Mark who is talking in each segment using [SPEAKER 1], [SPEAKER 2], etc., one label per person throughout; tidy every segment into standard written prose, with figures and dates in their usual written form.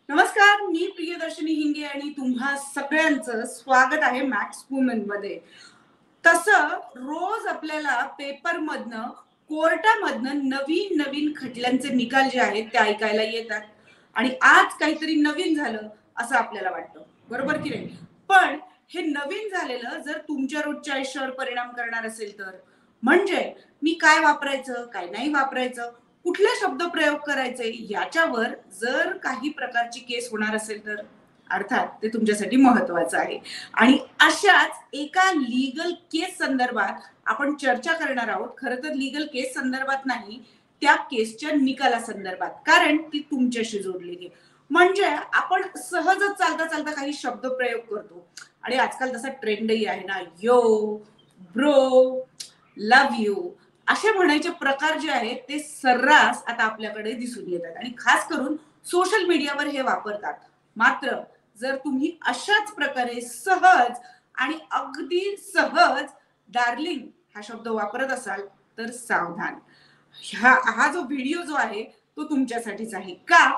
[SPEAKER 1] नमस्कार, मी प्रियदर्शनी हिंगे आणि तुम्हा सगळ्यांचं स्वागत आहे मॅक्स वुमेन मध्ये. तसं रोज आपल्याला पेपरमधनं, कोर्टामधनं नवीन नवीन खटल्यांचे निकाल जे आहेत ते ऐकायला येतात आणि आज काहीतरी नवीन झालं असं आपल्याला वाटतं, बरोबर की नाही? पण हे नवीन झालेलं जर तुमच्या रोजच्या आयुष्यावर परिणाम करणार असेल तर, म्हणजे मी काय वापरायचं, काय नाही वापरायचं, कुठले शब्द प्रयोग करायचे याच्यावर जर काही प्रकारची केस होणार असेल तर अर्थात ते तुमच्यासाठी महत्वाचं आहे. आणि अशाच एका लीगल केस संदर्भात आपण चर्चा करणार आहोत. खरं तर लीगल केस संदर्भात नाही, त्या केसच्या निकाला संदर्भात, कारण ती तुमच्याशी जोडलेली आहे. म्हणजे आपण सहजच चालता चालता काही शब्द प्रयोग करतो आणि आजकाल तसा ट्रेंडही आहे ना, यो, ब्रो, लव्ह यू, असे म्हणायचे प्रकार जे आहेत ते सर्रास आता आपल्याकडे दिसून येतात आणि खास करून सोशल मीडियावर हे वापरतात. मात्र जर तुम्ही अशाच प्रकारे सहज आणि अगदी सहज डार्लिंग हा शब्द वापरत असाल तर सावधान. हा जो व्हिडिओ जो आहे तो तुमच्यासाठीच आहे का,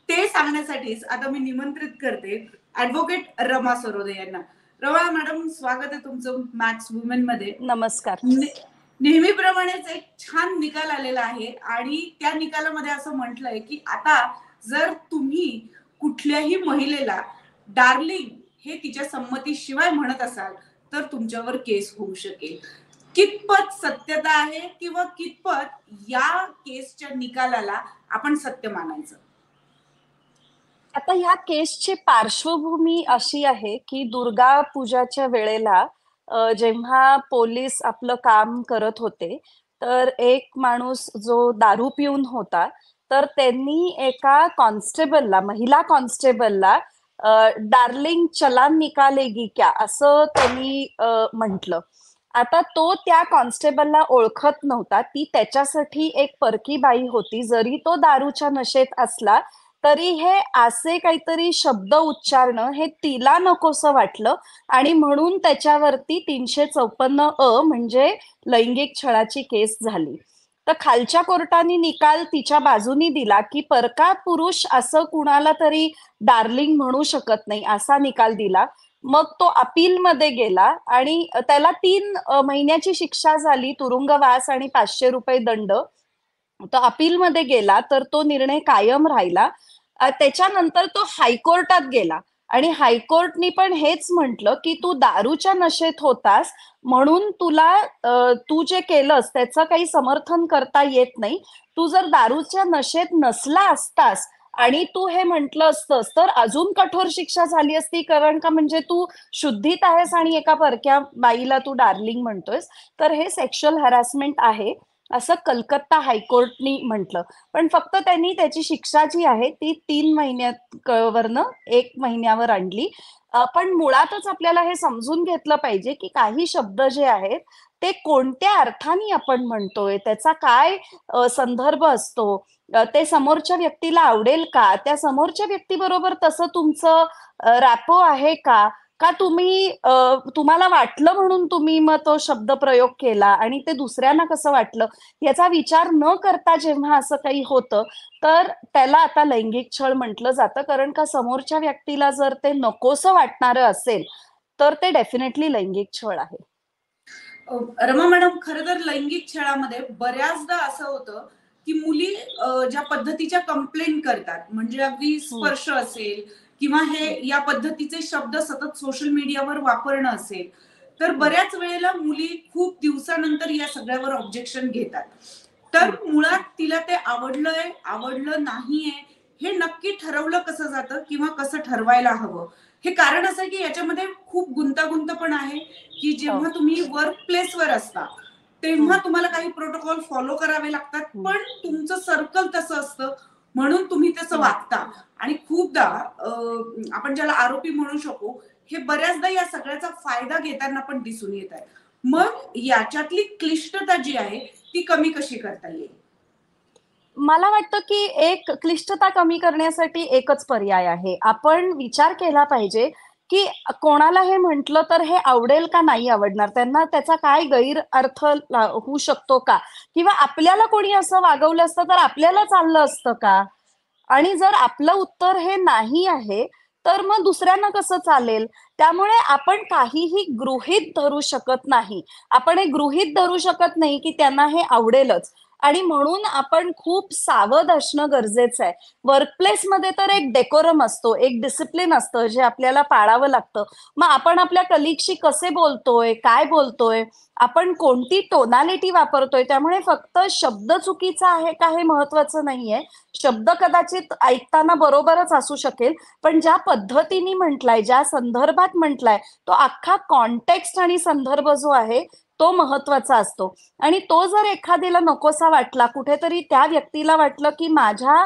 [SPEAKER 1] ते सांगण्यासाठीच आता मी निमंत्रित करते ऍडव्होकेट रमा सरोदे यांना. रमा मॅडम, स्वागत आहे तुमचं मॅक्स वुमेन मध्ये.
[SPEAKER 2] नमस्कार.
[SPEAKER 1] नेहमीप्रमाणेच एक छान निकाल आलेला आहे आणि त्या निकालामध्ये असं म्हटलंय की आता जर तुम्ही कुठल्याही महिलेला डार्लिंग हे तिच्या संमतीशिवाय म्हणत असाल तर तुमच्यावर केस होऊ शकेल. कितपत सत्यता आहे किंवा कितपत या केसच्या निकालाला आपण सत्य मानायचं?
[SPEAKER 2] आता ह्या केसची पार्श्वभूमी अशी आहे की दुर्गा पूजाच्या वेळेला जेव्हा पोलीस आपलं काम करत होते, तर एक माणूस जो दारू पिऊन होता, तर त्यांनी एका कॉन्स्टेबलला, महिला कॉन्स्टेबलला डार्लिंग चलान निकालेगी क्या असं त्यांनी म्हटलं. आता तो त्या कॉन्स्टेबलला ओळखत नव्हता. ती त्याच्यासाठी एक परकी बाई होती. जरी तो दारूच्या नशेत असला तरी हे असे काहीतरी शब्द उच्चारणं हे तिला नकोसं वाटलं आणि म्हणून त्याच्यावरती 354 म्हणजे लैंगिक छळाची केस झाली. तर खालच्या कोर्टाने निकाल तिच्या बाजूनी दिला की परका पुरुष असं कुणाला तरी डार्लिंग म्हणू शकत नाही, असा निकाल दिला. मग तो अपीलमध्ये गेला आणि त्याला 3 महिन्याची शिक्षा झाली, तुरुंगवास आणि 500 रुपये दंड. तो अपीलमध्ये गेला तर तो निर्णय कायम राहिला. त्याच्यानंतर तो हायकोर्टात गेला आणि हायकोर्टनी पण हेच म्हटलं की तू दारूच्या नशेत होतास म्हणून तुला तू जे केलंस त्याचं काही समर्थन करता येत नाही. तू जर दारूच्या नशेत नसला असतास आणि तू हे म्हटलं असतंस तर अजून कठोर शिक्षा झाली असती, कारण का म्हणजे तू शुद्धीत आहेस आणि एका परक्या बाईला तू डार्लिंग म्हणतोयस, तर हे सेक्शुअल हॅरासमेंट आहे असं कलकत्ता हायकोर्टनी म्हटलं. पण फक्त त्यांनी त्याची शिक्षा जी आहे ती 3 महिन्यावरनं 1 महिन्यावर आणली. पण मुळातच आपल्याला हे समजून घेतलं पाहिजे की काही शब्द जे आहेत ते कोणत्या अर्थाने आपण म्हणतोय, त्याचा काय संदर्भ असतो, ते समोरच्या व्यक्तीला आवडेल का, त्या समोरच्या व्यक्तीबरोबर तसं तुमचं रॅपो आहे का, का तुम्ही तुम्हाला वाटलं म्हणून तुम्ही मग तो शब्द प्रयोग केला आणि ते दुसऱ्यांना कसं वाटलं याचा विचार न करता जेव्हा असं काही होतं तर त्याला आता लैंगिक छळ म्हटलं जातं. कारण का समोरच्या व्यक्तीला जर ते नकोसं वाटणारं असेल तर ते डेफिनेटली लैंगिक छळ आहे.
[SPEAKER 1] रमा मॅडम, खरं तर लैंगिक छळामध्ये बऱ्याचदा असं होतं की मुली ज्या पद्धतीच्या कंप्लेंट करतात, म्हणजे अगदी
[SPEAKER 2] हम्म,
[SPEAKER 1] स्पर्श असेल किंवा हे या पद्धतीचे शब्द सतत सोशल मीडियावर वापरणं असेल, तर
[SPEAKER 2] हम्म,
[SPEAKER 1] बऱ्याच वेळेला मुली खूप दिवसानंतर या सगळ्यावर ऑब्जेक्शन घेतात. तर
[SPEAKER 2] हम्म.
[SPEAKER 1] मुळात तिला ते आवडलंय, आवडलं नाहीये, हे नक्की ठरवलं कसं जातं किंवा कसं ठरवायला हवं? हे कारण असं आहे की याच्यामध्ये खूप गुंतागुंत पण आहे की
[SPEAKER 2] हो.
[SPEAKER 1] जेव्हा तुम्ही वर्क प्लेसवर असता तेव्हा
[SPEAKER 2] हम्म,
[SPEAKER 1] तुम्हाला काही प्रोटोकॉल फॉलो करावे लागतात,
[SPEAKER 2] हम्म,
[SPEAKER 1] पण तुमचं सर्कल तसं असतं म्हणून तुम्ही तसं
[SPEAKER 2] हम्म.
[SPEAKER 1] वागता. आणि खूपदा आपण ज्याला आरोपी म्हणू शकू, हे बऱ्याचदा या सगळ्याचा फायदा घेताना पण दिसून येत आहे. मग याच्यातली क्लिष्टता जी आहे ती कमी कशी करता येईल?
[SPEAKER 2] मला वाटतं की एक क्लिष्टता कमी करण्यासाठी एकच पर्याय आहे. आपण विचार केला पाहिजे की कोणाला हे म्हटलं तर हे आवडेल का नाही आवडणार? त्यांना त्याचा काय गैरअर्थ होऊ शकतो का? किंवा आपल्याला कोणी असं वागवलं असतं तर आपल्याला चाललं असतं का? आणि जर आपलं उत्तर हे नाही आहे, तर मग दुसऱ्यांना कसं चालेल? त्यामुळे आपण काहीही गृहीत धरू शकत नाही. आपण हे गृहीत धरू शकत नाही, की त्यांना हे आवडेलच आणि म्हणून आपण खूप सावध असणं गरजेचं आहे. वर्कप्लेसमध्ये तर एक डेकोरम असतो, एक डिसिप्लिन असतं, जे आपल्याला पाळावं लागतं. मग आपण आपल्या कलीगशी कसे बोलतोय, काय बोलतोय, आपण कोणती टोनॅलिटी वापरतोय, त्यामुळे फक्त शब्द चुकीचा आहे का हे महत्वाचं नाहीये. शब्द कदाचित ऐकताना बरोबरच असू शकेल, पण ज्या पद्धतीने म्हटलाय, ज्या संदर्भात म्हटलाय, तो अख्खा कॉन्टेक्स्ट आणि संदर्भ जो आहे, तो महत्वाचा असतो. आणि तो जर एखाद्याला नकोसा वाटला, कुठेतरी त्या व्यक्तीला वाटलं, की माझ्या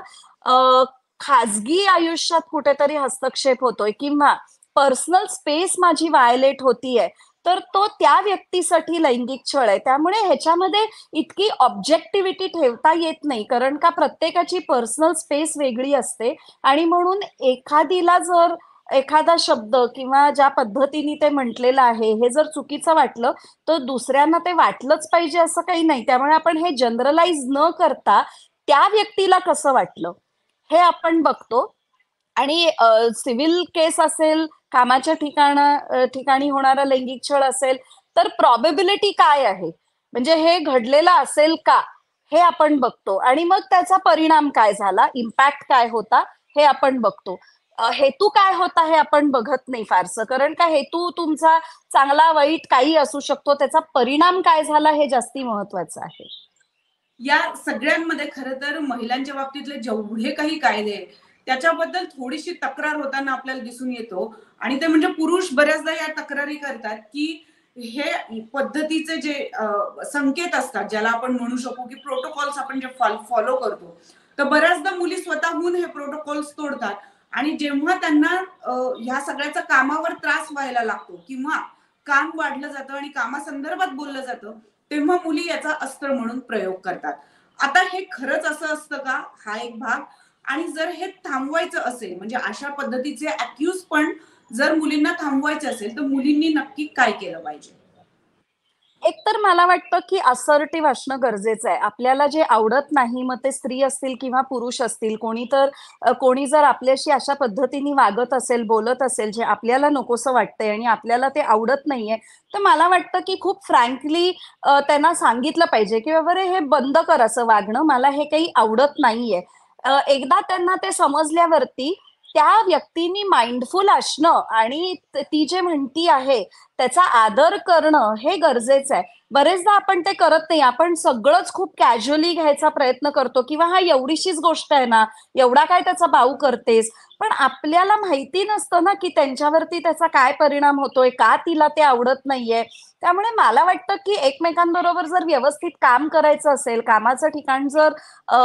[SPEAKER 2] अ, खाजगी आयुष्यात कुठेतरी हस्तक्षेप होतोय किंवा पर्सनल स्पेस माझी व्हायोलेट होतीये, तर तो त्या व्यक्तीसाठी लैंगिक छळ आहे. त्यामुळे ह्याच्यामध्ये इतकी ऑब्जेक्टिव्हिटी ठेवता येत नाही. कारण का प्रत्येकाची पर्सनल स्पेस वेगळी असते आणि म्हणून एखादीला जर एखादा शब्द किंवा ज्या पद्धतीने ते म्हटलेलं आहे, हे जर चुकीचं वाटलं, तर दुसऱ्यांना ते वाटलंच पाहिजे असं काही नाही. त्यामुळे आपण हे जनरलाइज न करता त्या व्यक्तीला कसं वाटलं, हे आपण बघतो आणि सिव्हिल केस असेल, कामाच्या ठिकाणी होणारा लैंगिक छळ असेल, तर प्रॉबॅबिलिटी काय आहे? म्हणजे हे घडलेलं असेल का? हे आपण बघतो आणि मग त्याचा परिणाम काय झाला, इम्पॅक्ट काय होता, हे आपण बघतो. हेतू काय होता हे आपण बघत नाही फारसं. कारण का हेतू तुमचा चांगला, वाईट काही असू शकतो. त्याचा परिणाम काय झाला हे जास्ती महत्वाचं आहे.
[SPEAKER 1] या सगळ्यांमध्ये खरं तर महिलांच्या बाबतीतले जेवढे काही कायदे आहे, त्याच्याबद्दल थोडीशी तक्रार होताना आपल्याला दिसून येतो आणि ते म्हणजे पुरुष बऱ्याचदा या तक्रारी करतात की हे पद्धतीचे जे संकेत असतात, ज्याला आपण म्हणू शकू की प्रोटोकॉल्स आपण जे फॉलो करतो, तर बऱ्याचदा मुली स्वतःहून हे प्रोटोकॉल्स तोडतात आणि जेव्हा त्यांना ह्या सगळ्याचा कामावर त्रास व्हायला लागतो किंवा काम वाढलं जातं आणि कामासंदर्भात बोललं जातं, तेव्हा मुली याचा अस्त्र म्हणून प्रयोग करतात. आता हे खरंच असं असतं का? हा एक भाग. आणि जर हे थांबवायचं असेल, म्हणजे अशा पद्धतीचे अॅक्यूज पण जर मुलींना थांबवायचे असेल, तर मुलींनी नक्की काय केलं पाहिजे?
[SPEAKER 2] एक तर मला वाटतं, की असर्टिव्ह असणं गरजेचं आहे. आपल्याला जे आवडत नाही, मग ते स्त्री असतील किंवा पुरुष असतील, कोणी जर आपल्याशी अशा पद्धतीने वागत असेल, बोलत असेल, जे आपल्याला नकोसं वाटतंय आणि आपल्याला ते आवडत नाहीये, तर मला वाटतं, की खूप फ्रँकली त्यांना सांगितलं पाहिजे, की "बाबा रे, हे बंद कर असं वागणं. मला हे काही आवडत नाहीये." एकदा त्यांना ते समजल्यावरती त्या व्यक्तीनी माइंडफुल असणं आणि ती जे म्हणती आहे, त्याचा आदर करणं हे गरजेचं आहे. बरेचदा आपण ते करत नाही. आपण सगळंच खूप कॅज्युअली घ्यायचा प्रयत्न करतो किंवा "हां, एवढीशीच गोष्ट आहे ना, एवढा काय त्याचा बाऊ करतेस?" पण आपल्याला माहिती नसतं ना, की त्यांच्यावरती त्याचा काय परिणाम होतोय, का तिला ते आवडत नाहीये. त्यामुळे मला वाटतं, की एकमेकांबरोबर जर व्यवस्थित काम करायचं असेल, कामाचं ठिकाण जर अ,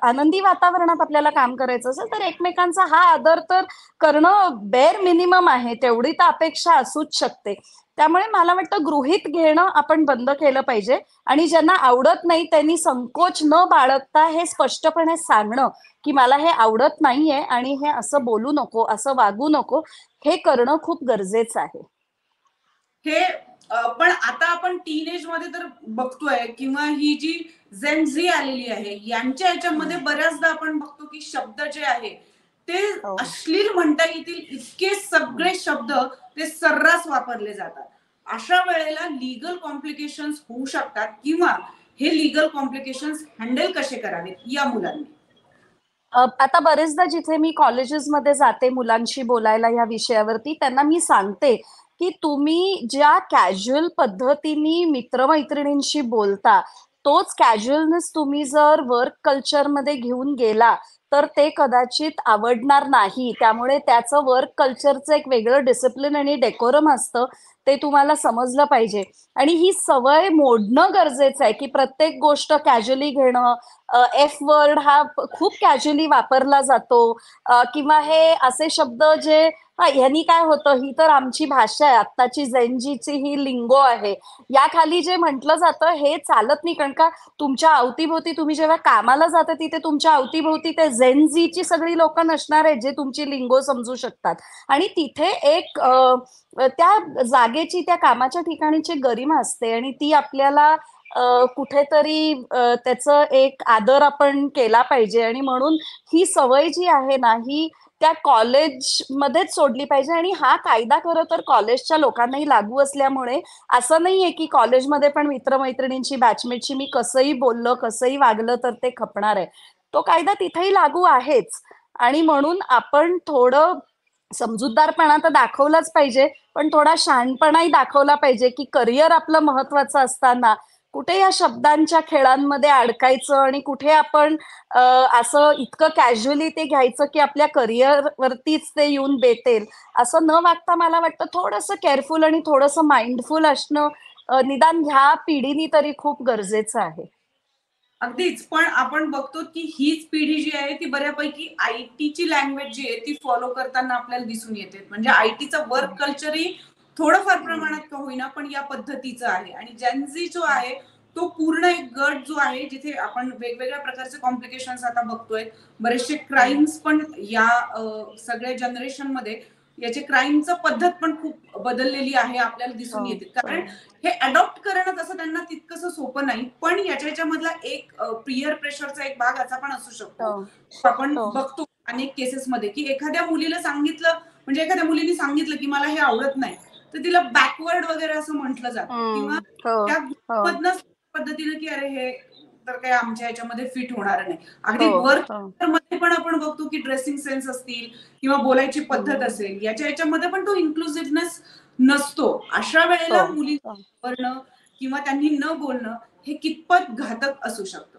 [SPEAKER 2] आनंदी वातावरणात आपल्याला काम करायचं असेल, तर एकमेकांचा हा आदर तर करणं बेअर मिनिमम आहे. तेवढी तर अपेक्षा असूच शकते. त्यामुळे मला वाटतं गृहीत घेणं आपण बंद केलं पाहिजे आणि ज्यांना आवडत नाही त्यांनी संकोच न बाळगता हे स्पष्टपणे सांगणं, की मला हे आवडत नाहीये आणि हे असं बोलू नको, असं वागू नको, हे करणं खूप गरजेचं आहे.
[SPEAKER 1] हे पण आता आपण टीनेज मध्ये तर बघतोय किंवा ही जी झेन झी आलेली आहे, यांच्या ह्याच्यामध्ये
[SPEAKER 2] हं.
[SPEAKER 1] बऱ्याचदा आपण बघतो की शब्द जे आहे ते
[SPEAKER 2] हो.
[SPEAKER 1] अश्लील म्हणता येतील इतके
[SPEAKER 2] हं.
[SPEAKER 1] सगळे शब्द ते सर्रास वापरले जातात. अशा वेळेला लीगल कॉम्प्लिकेशन्स होऊ शकतात किंवा हे लीगल कॉम्प्लिकेशन्स हँडल कसे करावेत या मुलांनी?
[SPEAKER 2] आता बरेचदा जिथे मी कॉलेजेसमध्ये जाते मुलांशी बोलायला या विषयावरती, त्यांना मी सांगते, की तुम्ही ज्या कॅज्युअल पद्धतीने मित्र-मैत्रिणींशी बोलता, तोच कॅज्युअलनेस तुम्ही जर वर्क कल्चरमध्ये घेऊन गेला, तर ते कदाचित आवडणार नाही. त्यामुळे त्याचं वर्क कल्चरचं एक वेगळं डिसिप्लिन आणि डेकोरम असतं, ते तुम्हाला समजलं पाहिजे. आणि ही सवय मोडणं गरजेचं आहे, की प्रत्येक गोष्ट कॅज्युअली घेणं, एफ वर्ड हा खूप कॅज्युअली वापरला जातो किंवा हे असे शब्द जे ह्यानी काय होतं, ही तर आमची भाषा आहे, आत्ताची झेनजीची ही लिंगो आहे. याखाली जे म्हटलं जातं हे चालत नाही. कारण का तुमच्या अवतीभोवती तुम्ही जेव्हा कामाला जाता तिथे तुमच्या अवतीभोवती ते झेनझीची सगळी लोकं नसणार आहेत, जे तुमची लिंगो समजू शकतात. आणि तिथे एक त्या जागेची, त्या कामाच्या ठिकाणीची गरिमा असते आणि ती आपल्याला कुठेतरी त्याचं एक आदर आपण केला पाहिजे आणि म्हणून ही सवय जी आहे ना ही त्या कॉलेजमध्येच सोडली पाहिजे. आणि हा कायदा खरं तर कॉलेजच्या लोकांनाही लागू असल्यामुळे असं नाहीये की कॉलेजमध्ये पण मित्रमैत्रिणींची, बॅचमेटची मी कसंही बोललं, कसंही वागलं तर ते खपणार आहे. तो कायदा तिथेही लागू आहेच. आणि म्हणून आपण थोडं समजूतदारपणा तर दाखवलाच पाहिजे, पण थोडा शहाणपणाही दाखवला पाहिजे, की करिअर आपलं महत्वाचं असताना कुठे या शब्दांच्या खेळांमध्ये अडकायचं आणि कुठे आपण अ, असं इतकं कॅज्युअली ते घ्यायचं, की आपल्या करिअरवरतीच ते येऊन बेतेल. असं न वागता मला वाटतं थोडंसं केअरफुल आणि थोडंसं माइंडफुल असणं निदान ह्या पिढीनी तरी खूप गरजेचं आहे.
[SPEAKER 1] अगदीच. पण आपण बघतो की हीच पिढी जी आहे ती बऱ्यापैकी आयटीची लँग्वेज जी आहे ती फॉलो करताना आपल्याला दिसून येते. म्हणजे आयटीचं वर्क कल्चरही थोडंफार प्रमाणात का होईना पण या पद्धतीचं आहे. आणि जेनझी जो आहे तो पूर्ण एक गट जो आहे जिथे आपण वेगवेगळ्या प्रकारचे कॉम्प्लिकेशन्स आता बघतोय. बरेचसे क्राईम्स पण या सगळ्या जनरेशनमध्ये याचे क्राईमचं पद्धत पण खूप बदललेली आहे आपल्याला दिसून
[SPEAKER 2] हो,
[SPEAKER 1] येते. कारण
[SPEAKER 2] हो,
[SPEAKER 1] हे अडॉप्ट करणं तसं त्यांना तितकंसं सोपं नाही. पण याच्यामधला एक पियर प्रेशरचा एक भाग असा पण असू
[SPEAKER 2] हो,
[SPEAKER 1] शकतो. आपण
[SPEAKER 2] हो.
[SPEAKER 1] बघतो अनेक केसेसमध्ये की एखाद्या मुलीला सांगितलं म्हणजे एखाद्या मुलीने सांगितलं की मला हे आवडत नाही तर तिला बॅकवर्ड वगैरे असं म्हटलं जातं किंवा
[SPEAKER 2] हो,
[SPEAKER 1] त्या
[SPEAKER 2] हो,
[SPEAKER 1] ग्रुपमधनं पद्धतीनं की अरे हे तर काही आमच्या ह्याच्यामध्ये फिट होणार नाही. अगदी
[SPEAKER 2] हो,
[SPEAKER 1] वर्क
[SPEAKER 2] हो.
[SPEAKER 1] मध्ये पण आपण बघतो की ड्रेसिंग सेन्स असतील किंवा बोलायची पद्धत
[SPEAKER 2] हं.
[SPEAKER 1] असेल याच्यामध्ये पण तो इन्क्लुसिव्हनेस नसतो. अशा
[SPEAKER 2] हो,
[SPEAKER 1] वेळेला मुली
[SPEAKER 2] हो.
[SPEAKER 1] वापरणं किंवा त्यांनी न बोलणं हे कितपत घातक असू शकतं.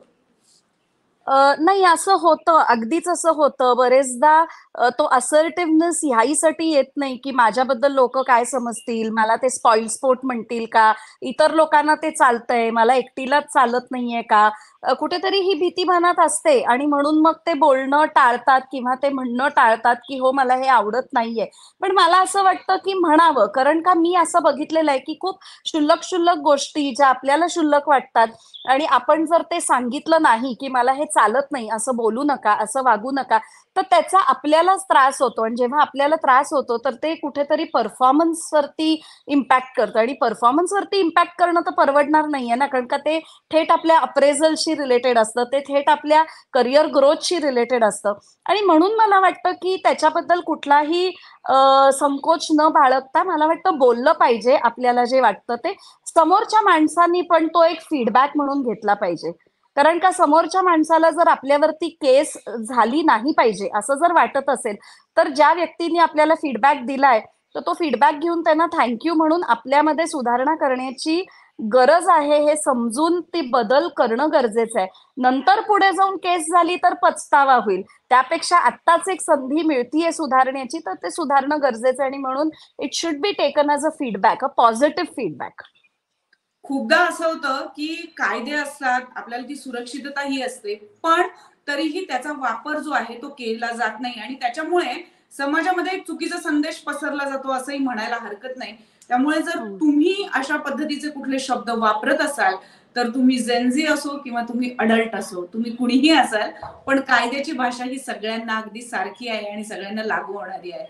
[SPEAKER 2] नाही असं होतं, अगदीच असं होतं. बरेचदा तो असर्टिव्हनेस ह्याहीसाठी येत नाही, की माझ्याबद्दल लोकं काय समजतील? मला ते स्पॉइल स्पोर्ट म्हणतील का? इतर लोकांना ते चालतंय, मला एकटीलाच चालत नाहीये का? कुठेतरी ही भीती मनात असते आणि म्हणून मग ते बोलणं टाळतात किंवा ते म्हणणं टाळतात, की "हो, मला हे आवडत नाहीये." पण मला असं वाटतं, की म्हणावं. कारण का मी असं बघितलेलं आहे, की खूप क्षुल्लक-क्षुल्लक गोष्टी ज्या आपल्याला क्षुल्लक वाटतात आणि आपण जर ते सांगितलं नाही, की मला हे चालत नाही, असं बोलू नका, असं वागू नका, तर त्याचा आपल्यालाच त्रास होतो आणि जेव्हा आपल्याला त्रास होतो, तर ते कुठेतरी परफॉर्मन्सवरती इम्पॅक्ट करतं आणि परफॉर्मन्सवरती इम्पॅक्ट करणं तर परवडणार नाहीये ना, कारण का ते थेट आपल्या अप्रेझलशी रिलेटेड असतं, ते थेट आपल्या करियर ग्रोथशी रिलेटेड असतं आणि म्हणून मला वाटतं, की त्याच्याबद्दल कुठलाही संकोच न बाळगता मला वाटतं बोललं पाहिजे आपल्याला जे वाटतं ते. समोरच्या माणसांनी पण तो एक फीडबॅक म्हणून घेतला पाहिजे. कारण का समोरच्या माणसाला जर आपल्यावरती केस झाली नाही पाहिजे असं जर वाटत असेल, तर ज्या व्यक्तीने आपल्याला फीडबॅक दिलाय, तर तो फीडबॅक घेऊन त्यांना थँक यू म्हणून आपल्यामध्ये सुधारणा करण्याची गरज आहे हे समजून ती बदल करणं गरजेचं आहे. नंतर पुढे जाऊन केस झाली तर पछतावा होईल. त्यापेक्षा आत्ताच एक संधी मिळतीये सुधारण्याची, तर ते सुधारणं गरजेचं आहे आणि म्हणून it should be taken as a feedback, a positive feedback.
[SPEAKER 1] खूपदा असं होतं की कायदे असतात, आपल्याला ती सुरक्षितता ही असते, पण तरीही त्याचा वापर जो आहे तो केला जात नाही आणि त्याच्यामुळे समाजामध्ये एक चुकीचा संदेश पसरला जातो असंही म्हणायला हरकत नाही. त्यामुळे जर तुम्ही अशा पद्धतीचे कुठले शब्द वापरत असाल, तर तुम्ही जेनझी असो किंवा तुम्ही अडल्ट असो, तुम्ही कुणीही असाल, पण कायद्याची भाषा ही सगळ्यांना अगदी सारखी आहे आणि सगळ्यांना लागू होणारी आहे.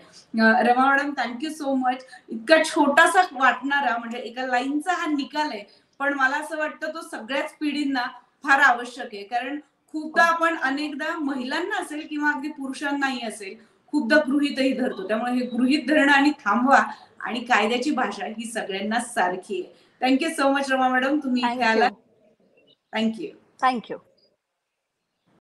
[SPEAKER 1] Rama madam thank so much. इतका छोटासा वाटणारा म्हणजे एका लाईनचा हा निकाल आहे. पण मला असं वाटतं तो सगळ्याच पिढींना फार आवश्यक आहे. कारण खूपदा आपण अनेकदा महिलांना असेल किंवा अगदी पुरुषांनाही असेल, खूपदा गृहीतही धरतो. त्यामुळे हे गृहीत धरणं आणि थांबवा आणि कायद्याची भाषा ही सगळ्यांना सारखी आहे. Thank so much Rama madam तुम्ही इथे
[SPEAKER 2] थँक यू.
[SPEAKER 1] आलात. Thank
[SPEAKER 2] thank you.